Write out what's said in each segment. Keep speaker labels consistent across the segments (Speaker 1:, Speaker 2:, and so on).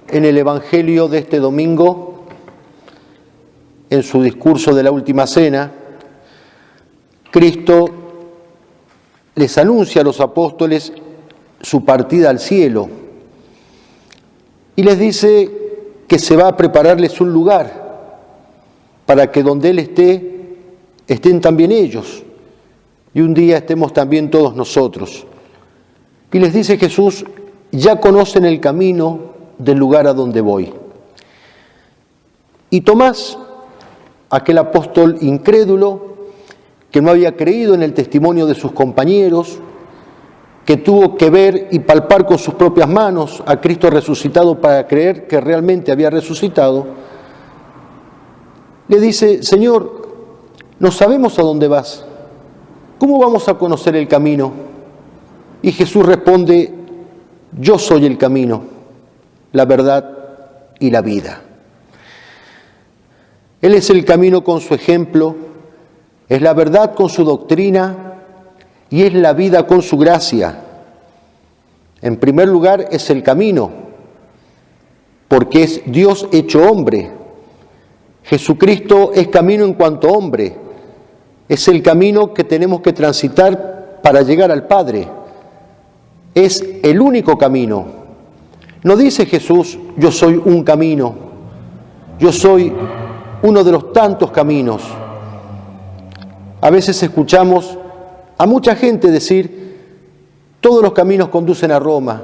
Speaker 1: en el Evangelio de este domingo, en su discurso de la Última Cena, Cristo les anuncia a los apóstoles su partida al cielo y les dice que se va a prepararles un lugar para que donde Él esté, estén también ellos y un día estemos también todos nosotros. Y les dice Jesús: ya conocen el camino del lugar a donde voy. Y Tomás, aquel apóstol incrédulo que no había creído en el testimonio de sus compañeros, que tuvo que ver y palpar con sus propias manos a Cristo resucitado para creer que realmente había resucitado, le dice: Señor, no sabemos a dónde vas, ¿cómo vamos a conocer el camino? Y Jesús responde: yo soy el camino, la verdad y la vida. Él es el camino con su ejemplo, es la verdad con su doctrina y es la vida con su gracia. En primer lugar, es el camino, porque es Dios hecho hombre. Jesucristo es camino en cuanto hombre, es el camino que tenemos que transitar para llegar al Padre. Es el único camino. No dice Jesús: yo soy un camino, yo soy uno de los tantos caminos. A veces escuchamos a mucha gente decir: todos los caminos conducen a Roma.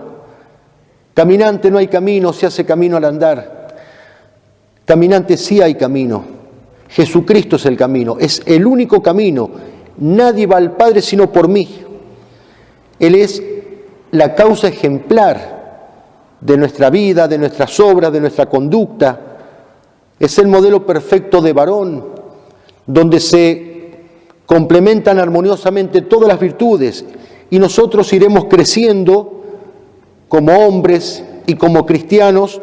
Speaker 1: Caminante no hay camino, se hace camino al andar. Caminante sí hay camino. Jesucristo es el camino, es el único camino. Nadie va al Padre sino por mí. Él es la causa ejemplar de nuestra vida, de nuestras obras, de nuestra conducta. Es el modelo perfecto de varón, donde se complementan armoniosamente todas las virtudes y nosotros iremos creciendo como hombres y como cristianos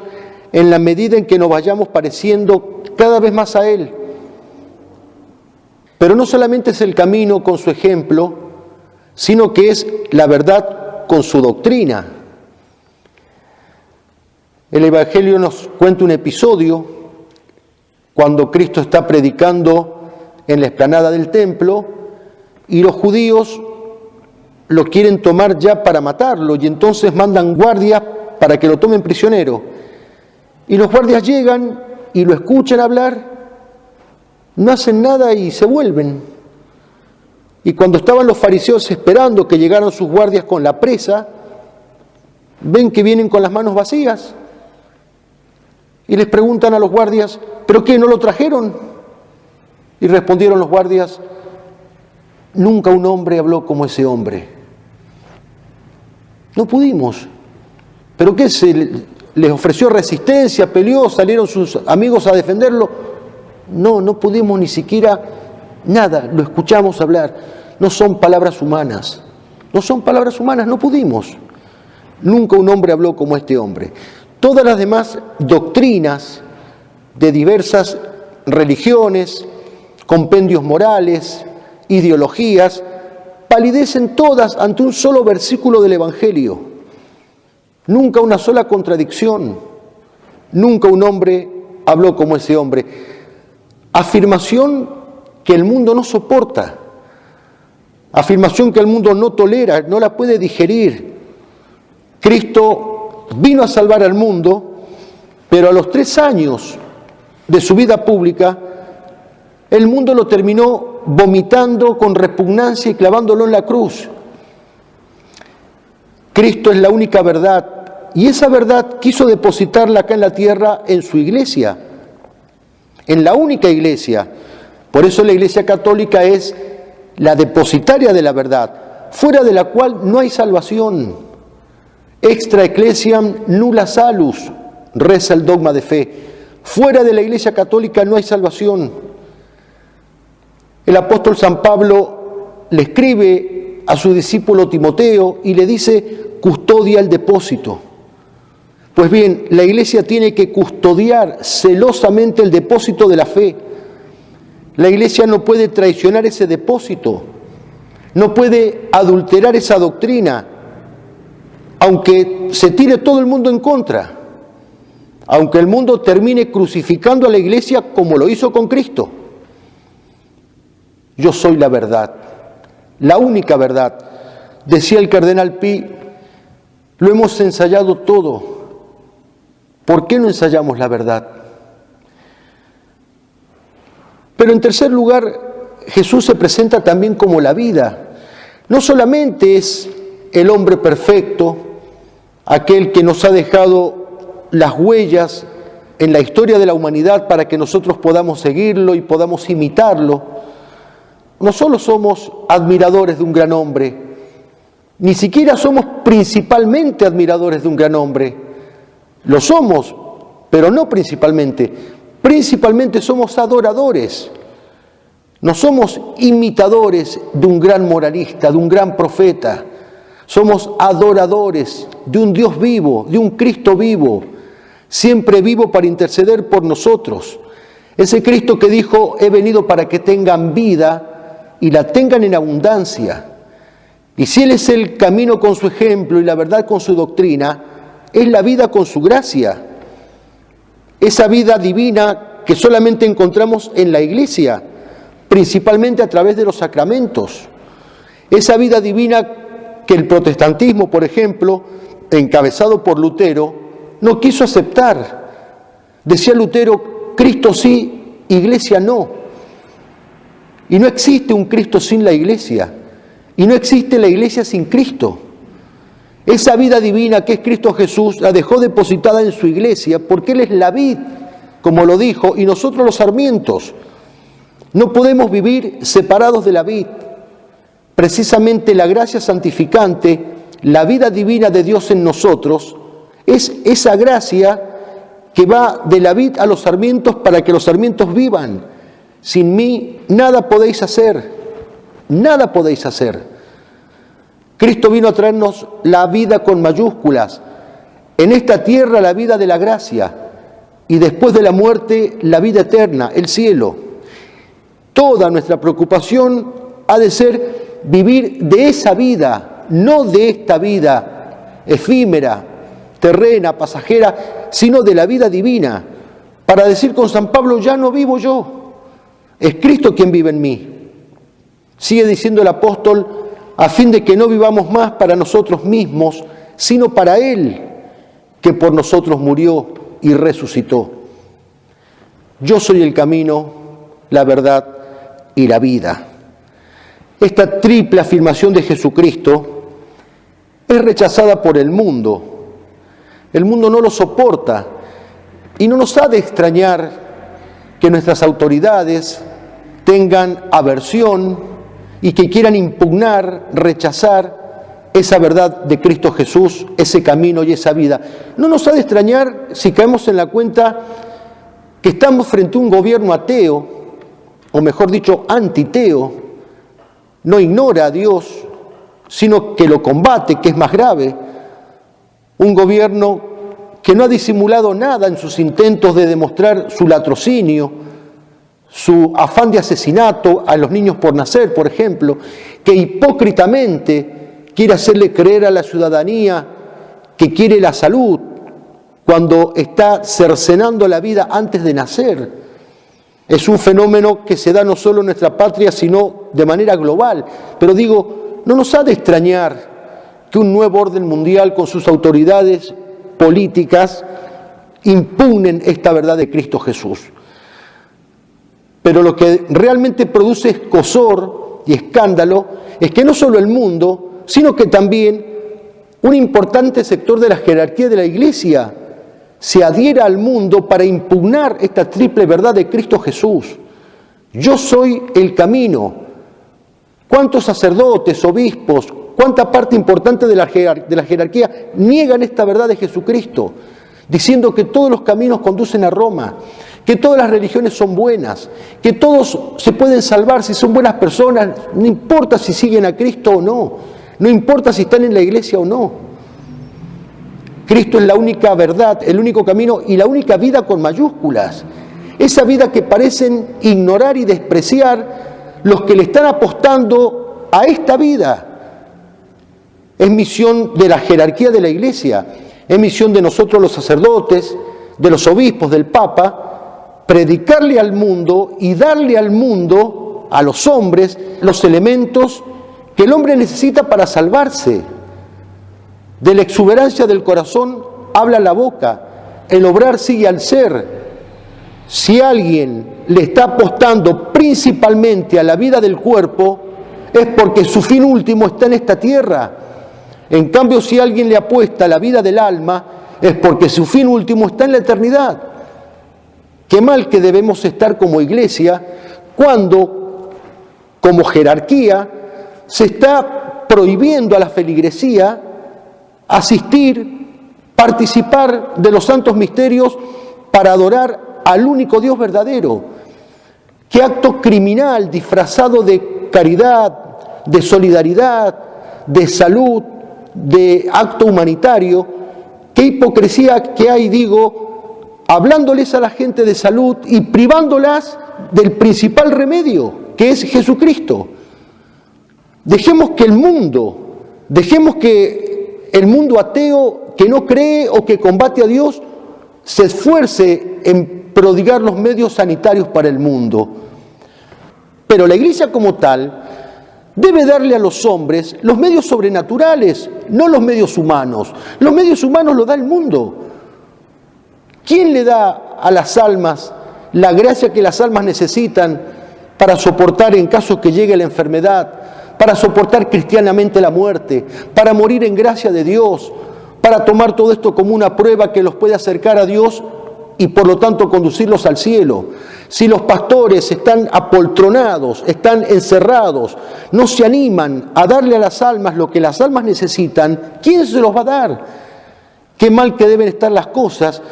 Speaker 1: en la medida en que nos vayamos pareciendo cada vez más a Él. Pero no solamente es el camino con su ejemplo, sino que es la verdad con su doctrina. El Evangelio nos cuenta un episodio cuando Cristo está predicando en la explanada del templo y los judíos lo quieren tomar ya para matarlo y entonces mandan guardias para que lo tomen prisionero. Y los guardias llegan y lo escuchan hablar, no hacen nada y se vuelven. Y cuando estaban los fariseos esperando que llegaran sus guardias con la presa, ven que vienen con las manos vacías. Y les preguntan a los guardias: ¿pero qué, no lo trajeron? Y respondieron los guardias: nunca un hombre habló como ese hombre. No pudimos. ¿Pero qué? ¿Les ofreció resistencia, peleó, salieron sus amigos a defenderlo? No pudimos ni siquiera nada, lo escuchamos hablar. No son palabras humanas, no pudimos. Nunca un hombre habló como este hombre. Todas las demás doctrinas de diversas religiones, compendios morales, ideologías, palidecen todas ante un solo versículo del Evangelio. Nunca una sola contradicción, nunca un hombre habló como ese hombre. Afirmación que el mundo no soporta, afirmación que el mundo no tolera, no la puede digerir. Cristo vino a salvar al mundo, pero a los 3 años de su vida pública, el mundo lo terminó vomitando con repugnancia y clavándolo en la cruz. Cristo es la única verdad, y esa verdad quiso depositarla acá en la tierra en su iglesia, en la única iglesia. Por eso la Iglesia Católica es la depositaria de la verdad, fuera de la cual no hay salvación. Extra ecclesiam nulla salus, reza el dogma de fe. Fuera de la Iglesia Católica no hay salvación. El apóstol San Pablo le escribe a su discípulo Timoteo y le dice: custodia el depósito. Pues bien, la Iglesia tiene que custodiar celosamente el depósito de la fe. La Iglesia no puede traicionar ese depósito, no puede adulterar esa doctrina, aunque se tire todo el mundo en contra. aunque el mundo termine crucificando a la iglesia como lo hizo con Cristo. Yo soy la verdad, la única verdad. Decía el cardenal Pi, lo hemos ensayado todo. ¿Por qué no ensayamos la verdad? Pero en tercer lugar, Jesús se presenta también como la vida. No solamente es el hombre perfecto, aquel que nos ha dejado las huellas en la historia de la humanidad para que nosotros podamos seguirlo y podamos imitarlo. No solo somos admiradores de un gran hombre, ni siquiera somos principalmente admiradores de un gran hombre. Lo somos, pero no principalmente. Principalmente somos adoradores. No somos imitadores de un gran moralista, de un gran profeta. Somos adoradores de un Dios vivo, de un Cristo vivo, siempre vivo para interceder por nosotros. Ese Cristo que dijo, he venido para que tengan vida y la tengan en abundancia. Y si Él es el camino con su ejemplo y la verdad con su doctrina, es la vida con su gracia. Esa vida divina que solamente encontramos en la Iglesia, principalmente a través de los sacramentos. Esa vida divina que el protestantismo, por ejemplo, encabezado por Lutero, no quiso aceptar. Decía Lutero, Cristo sí, Iglesia no. Y no existe un Cristo sin la Iglesia. Y no existe la Iglesia sin Cristo. Esa vida divina que es Cristo Jesús la dejó depositada en su Iglesia porque Él es la vid, como lo dijo, y nosotros los sarmientos. No podemos vivir separados de la vid. Precisamente la gracia santificante, la vida divina de Dios en nosotros, es esa gracia que va de la vid a los sarmientos para que los sarmientos vivan. Sin mí nada podéis hacer, nada podéis hacer. Cristo vino a traernos la vida con mayúsculas. En esta tierra la vida de la gracia y después de la muerte la vida eterna, el cielo. Toda nuestra preocupación ha de ser vivir de esa vida, no de esta vida efímera, terrena, pasajera, sino de la vida divina. Para decir con San Pablo, ya no vivo yo, es Cristo quien vive en mí. Sigue diciendo el apóstol, a fin de que no vivamos más para nosotros mismos, sino para Él, que por nosotros murió y resucitó. Yo soy el camino, la verdad y la vida. Esta triple afirmación de Jesucristo es rechazada por el mundo. El mundo no lo soporta y no nos ha de extrañar que nuestras autoridades tengan aversión y que quieran impugnar, rechazar esa verdad de Cristo Jesús, ese camino y esa vida. No nos ha de extrañar si caemos en la cuenta que estamos frente a un gobierno ateo, o mejor dicho, antiteo. No ignora a Dios, sino que lo combate, que es más grave. Un gobierno que no ha disimulado nada en sus intentos de demostrar su latrocinio, su afán de asesinato a los niños por nacer, por ejemplo, que hipócritamente quiere hacerle creer a la ciudadanía que quiere la salud cuando está cercenando la vida antes de nacer. Es un fenómeno que se da no solo en nuestra patria, sino de manera global. Pero digo, no nos ha de extrañar que un nuevo orden mundial con sus autoridades políticas impugnen esta verdad de Cristo Jesús. Pero lo que realmente produce escozor y escándalo es que no solo el mundo, sino que también un importante sector de la jerarquía de la Iglesia se adhiera al mundo para impugnar esta triple verdad de Cristo Jesús. Yo soy el camino. ¿Cuántos sacerdotes, obispos, cuánta parte importante de la jerarquía niegan esta verdad de Jesucristo, diciendo que todos los caminos conducen a Roma, que todas las religiones son buenas, que todos se pueden salvar si son buenas personas, no importa si siguen a Cristo o no, no importa si están en la iglesia o no. Cristo es la única verdad, el único camino y la única vida con mayúsculas. Esa vida que parecen ignorar y despreciar los que le están apostando a esta vida. Es misión de la jerarquía de la Iglesia, es misión de nosotros los sacerdotes, de los obispos, del Papa, predicarle al mundo y darle al mundo, a los hombres, los elementos que el hombre necesita para salvarse. De la exuberancia del corazón habla la boca, el obrar sigue al ser. Si alguien le está apostando principalmente a la vida del cuerpo, es porque su fin último está en esta tierra. En cambio, si alguien le apuesta a la vida del alma, es porque su fin último está en la eternidad. Qué mal que debemos estar como iglesia cuando, como jerarquía, se está prohibiendo a la feligresía asistir, participar de los santos misterios para adorar al único Dios verdadero. Qué acto criminal disfrazado de caridad, de solidaridad, de salud, de acto humanitario. Qué hipocresía que hay, digo, hablándoles a la gente de salud y privándolas del principal remedio, que es Jesucristo. Dejemos que el mundo ateo que no cree o que combate a Dios se esfuerce en prodigar los medios sanitarios para el mundo. Pero la Iglesia como tal debe darle a los hombres los medios sobrenaturales, no los medios humanos. Los medios humanos los da el mundo. ¿Quién le da a las almas la gracia que las almas necesitan para soportar en caso que llegue la enfermedad, para soportar cristianamente la muerte, para morir en gracia de Dios, para tomar todo esto como una prueba que los puede acercar a Dios y por lo tanto conducirlos al cielo? Si los pastores están apoltronados, están encerrados, no se animan a darle a las almas lo que las almas necesitan, ¿quién se los va a dar? Qué mal que deben estar las cosas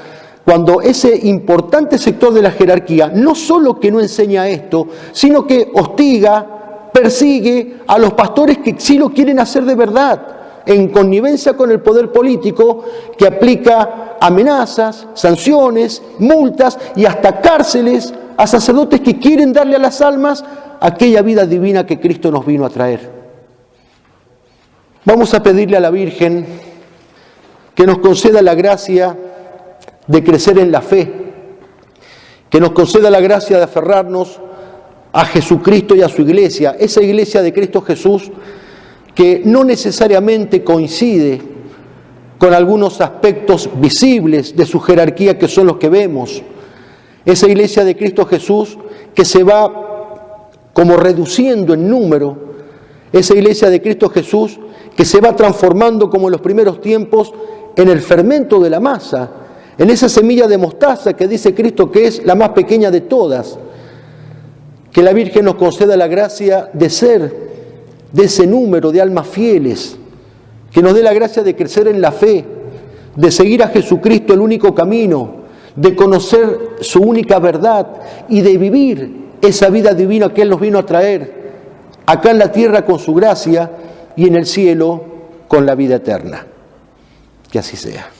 Speaker 1: cuando ese importante sector de la jerarquía no solo que no enseña esto, sino que hostiga, persigue a los pastores que sí lo quieren hacer de verdad, en connivencia con el poder político que aplica amenazas, sanciones, multas y hasta cárceles a sacerdotes que quieren darle a las almas aquella vida divina que Cristo nos vino a traer. Vamos a pedirle a la Virgen que nos conceda la gracia de crecer en la fe, que nos conceda la gracia de aferrarnos a Jesucristo y a su iglesia, esa iglesia de Cristo Jesús que no necesariamente coincide con algunos aspectos visibles de su jerarquía que son los que vemos. Esa iglesia de Cristo Jesús que se va como reduciendo en número, esa iglesia de Cristo Jesús que se va transformando como en los primeros tiempos en el fermento de la masa, en esa semilla de mostaza que dice Cristo que es la más pequeña de todas. Que la Virgen nos conceda la gracia de ser de ese número de almas fieles, que nos dé la gracia de crecer en la fe, de seguir a Jesucristo el único camino, de conocer su única verdad y de vivir esa vida divina que Él nos vino a traer, acá en la tierra con su gracia y en el cielo con la vida eterna. Que así sea.